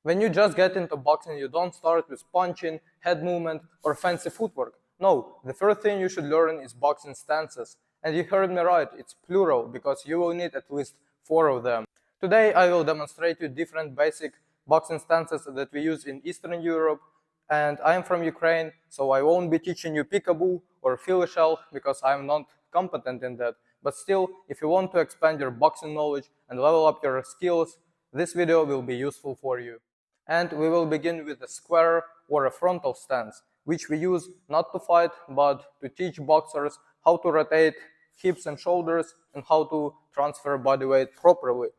When you just get into boxing, you don't start with punching, head movement, or fancy footwork. No, the first thing you should learn is boxing stances. And you heard me right, it's plural, because you will need at least 4 of them. Today I will demonstrate you different basic boxing stances that we use in Eastern Europe. And I am from Ukraine, so I won't be teaching you peekaboo or Philly shell, because I'm not competent in that. But still, if you want to expand your boxing knowledge and level up your skills, this video will be useful for you. And we will begin with a square or a frontal stance, which we use not to fight, but to teach boxers how to rotate hips and shoulders and how to transfer body weight properly.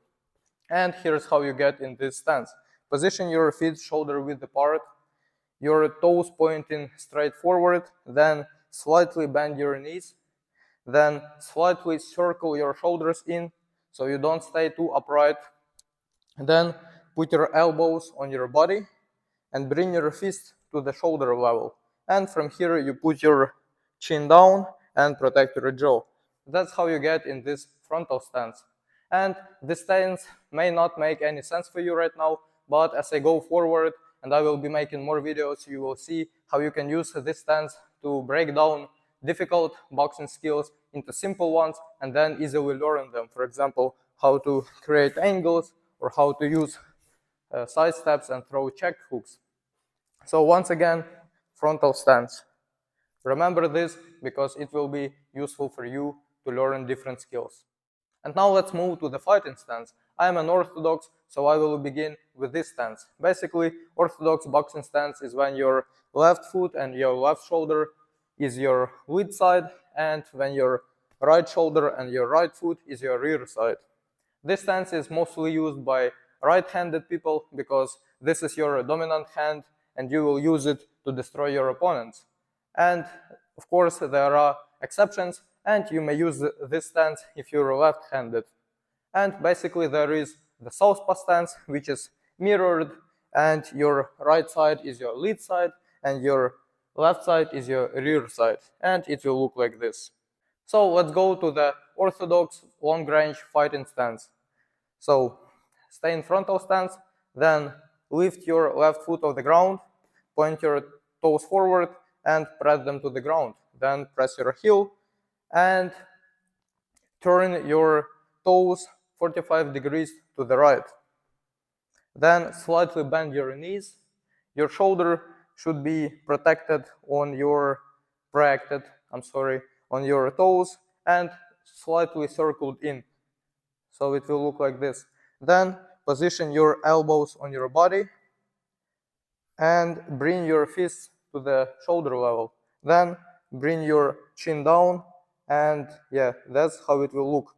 And here's how you get in this stance. Position your feet shoulder width apart, your toes pointing straight forward, then slightly bend your knees, then slightly circle your shoulders in so you don't stay too upright. Then put your elbows on your body and bring your fist to the shoulder level. And from here you put your chin down and protect your jaw. That's how you get in this frontal stance. And this stance may not make any sense for you right now, but as I go forward and I will be making more videos, you will see how you can use this stance to break down difficult boxing skills into simple ones and then easily learn them. For example, how to create angles or how to use side steps and throw check hooks. So once again, frontal stance. Remember this because it will be useful for you to learn different skills. And now let's move to the fighting stance. I am an Orthodox, so I will begin with this stance. Basically, Orthodox boxing stance is when your left foot and your left shoulder is your lead side, and when your right shoulder and your right foot is your rear side. This stance is mostly used by right-handed people because this is your dominant hand and you will use it to destroy your opponents. And of course there are exceptions, and you may use this stance if you're left-handed. And basically there is the Southpaw stance, which is mirrored, and your right side is your lead side and your left side is your rear side, and it will look like this. So let's go to the Orthodox long-range fighting stance. So stay in frontal stance, then lift your left foot off the ground, point your toes forward and press them to the ground. Then press your heel and turn your toes 45 degrees to the right. Then slightly bend your knees. Your shoulder should be protected on your on your toes and slightly circled in. So it will look like this. Then position your elbows on your body and bring your fists to the shoulder level. Then bring your chin down, and yeah, that's how it will look.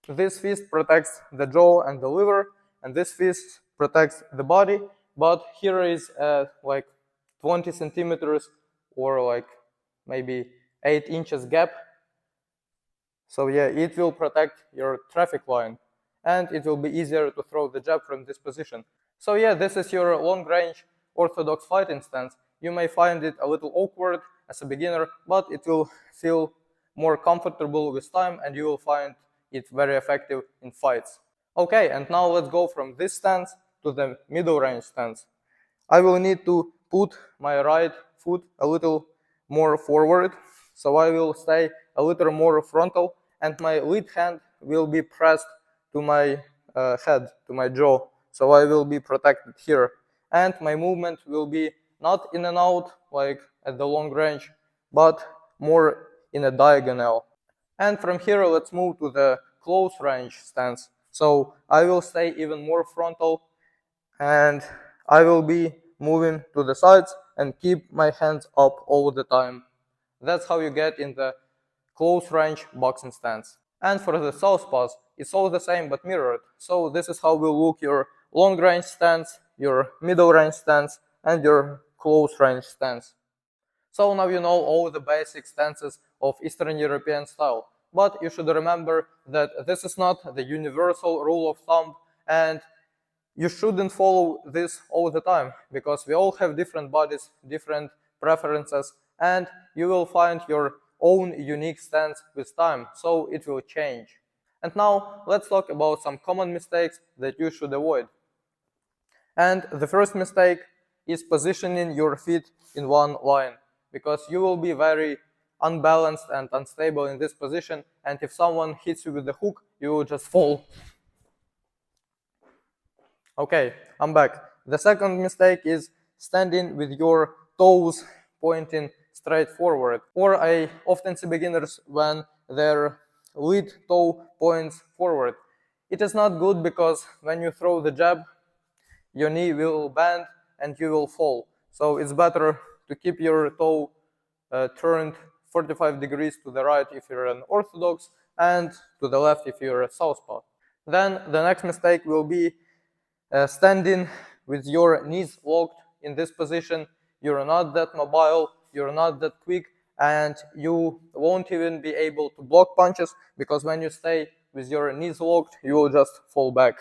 This fist protects the jaw and the liver, and this fist protects the body, but here is like 20 centimeters or like maybe 8 inches gap. So yeah, it will protect your traffic line, and it will be easier to throw the jab from this position. So yeah, this is your long-range Orthodox fighting stance. You may find it a little awkward as a beginner, but it will feel more comfortable with time, and you will find it very effective in fights. Okay, and now let's go from this stance to the middle range stance. I will need to put my right foot a little more forward, so I will stay a little more frontal, and my lead hand will be pressed to my head, to my jaw, so I will be protected here. And my movement will be not in and out like at the long range, but more in a diagonal. And from here let's move to the close range stance. So I will stay even more frontal, and I will be moving to the sides and keep my hands up all the time. That's how you get in the close range boxing stance. And for the southpaws, it's all the same but mirrored. So this is how will look your long range stance, your middle range stance, and your close range stance. So now you know all the basic stances of Eastern European style. But you should remember that this is not the universal rule of thumb, and you shouldn't follow this all the time, because we all have different bodies, different preferences, and you will find your own unique stance with time, so it will change. And now let's talk about some common mistakes that you should avoid. And the first mistake is positioning your feet in one line, because you will be very unbalanced and unstable in this position, and if someone hits you with the hook, you will just fall. Okay, I'm back. The second mistake is standing with your toes pointing straight forward. Or I often see beginners when their lead toe points forward. It is not good because when you throw the jab, your knee will bend and you will fall. So it's better to keep your toe turned 45 degrees to the right if you're an Orthodox and to the left if you're a Southpaw. Then the next mistake will be standing with your knees locked in this position. You're not that mobile, you're not that quick, and you won't even be able to block punches, because when you stay with your knees locked, you will just fall back.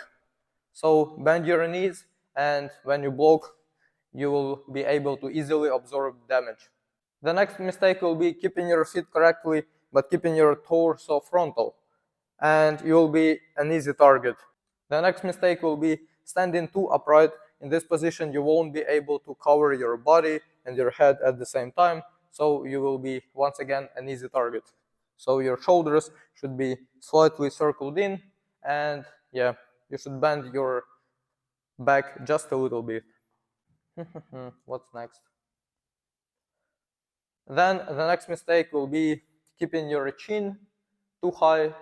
So bend your knees, and when you block, you will be able to easily absorb damage. The next mistake will be keeping your feet correctly, but keeping your torso frontal, and you will be an easy target. The next mistake will be standing too upright. In this position, you won't be able to cover your body and your head at the same time, so you will be, once again, an easy target. So your shoulders should be slightly circled in, and yeah, you should bend your back just a little bit. What's next? Then the next mistake will be keeping your chin too high.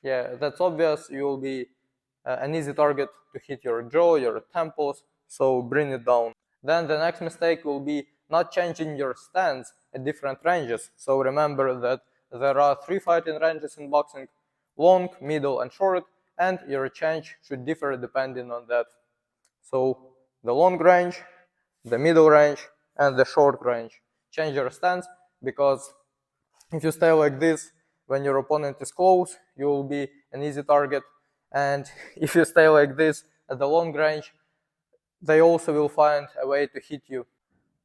Yeah, that's obvious. You will be an easy target to hit your jaw, your temples, so bring it down. Then the next mistake will be not changing your stance at different ranges. So remember that there are 3 fighting ranges in boxing: long, middle, and short, and your change should differ depending on that. So the long range, the middle range, and the short range. Change your stance, because if you stay like this when your opponent is close, you will be an easy target. And if you stay like this at the long range, they also will find a way to hit you.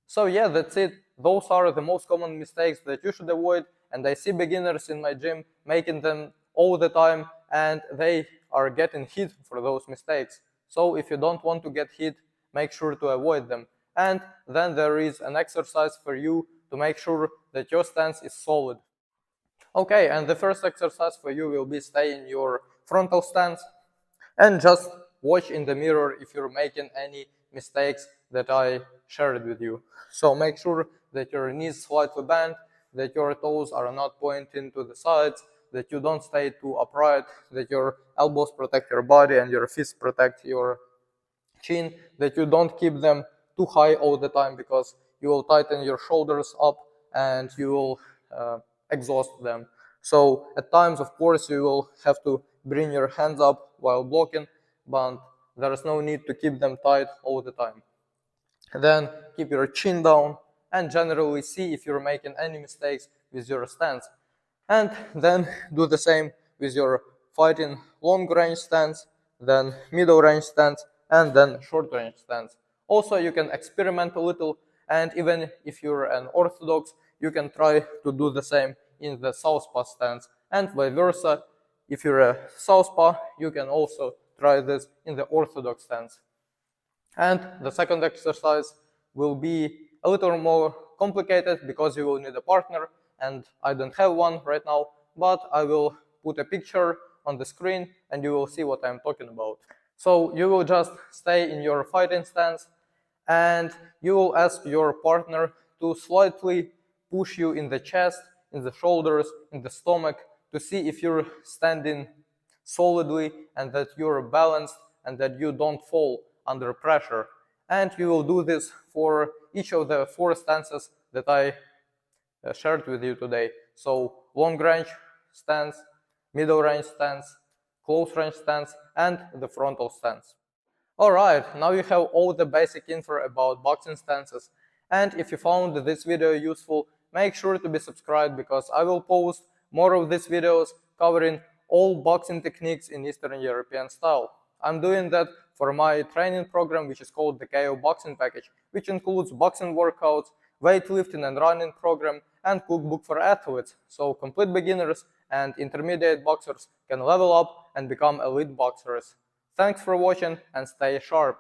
So yeah, that's it. Those are the most common mistakes that you should avoid, and I see beginners in my gym making them all the time, and they are getting hit for those mistakes. So if you don't want to get hit, make sure to avoid them. And then there is an exercise for you to make sure that your stance is solid. Okay, and the first exercise for you will be stay in your frontal stance and just watch in the mirror if you're making any mistakes that I shared with you. So make sure that your knees slightly bent, that your toes are not pointing to the sides, that you don't stay too upright, that your elbows protect your body and your fists protect your chin, that you don't keep them too high all the time, because you will tighten your shoulders up and you will exhaust them. So at times, of course, you will have to bring your hands up while blocking, but there is no need to keep them tight all the time. Then keep your chin down and generally see if you're making any mistakes with your stance. And then do the same with your fighting long range stance, then middle range stance, and then short range stance. Also, you can experiment a little, and even if you're an Orthodox, you can try to do the same in the Southpaw stance, and vice versa. If you're a Southpaw, you can also try this in the Orthodox stance. And the second exercise will be a little more complicated because you will need a partner, and I don't have one right now, but I will put a picture on the screen and you will see what I'm talking about. So you will just stay in your fighting stance and you will ask your partner to slightly push you in the chest, in the shoulders, in the stomach, to see if you're standing solidly and that you're balanced and that you don't fall under pressure. And you will do this for each of the 4 stances that I shared with you today. So long range stance, middle range stance, close range stance, and the frontal stance. Alright, now you have all the basic info about boxing stances. And if you found this video useful, make sure to be subscribed, because I will post more of these videos covering all boxing techniques in Eastern European style. I'm doing that for my training program, which is called the a.k.a. boxing package, which includes boxing workouts, weightlifting and running program, and cookbook for athletes, so complete beginners and intermediate boxers can level up and become elite boxers. Thanks for watching and stay sharp.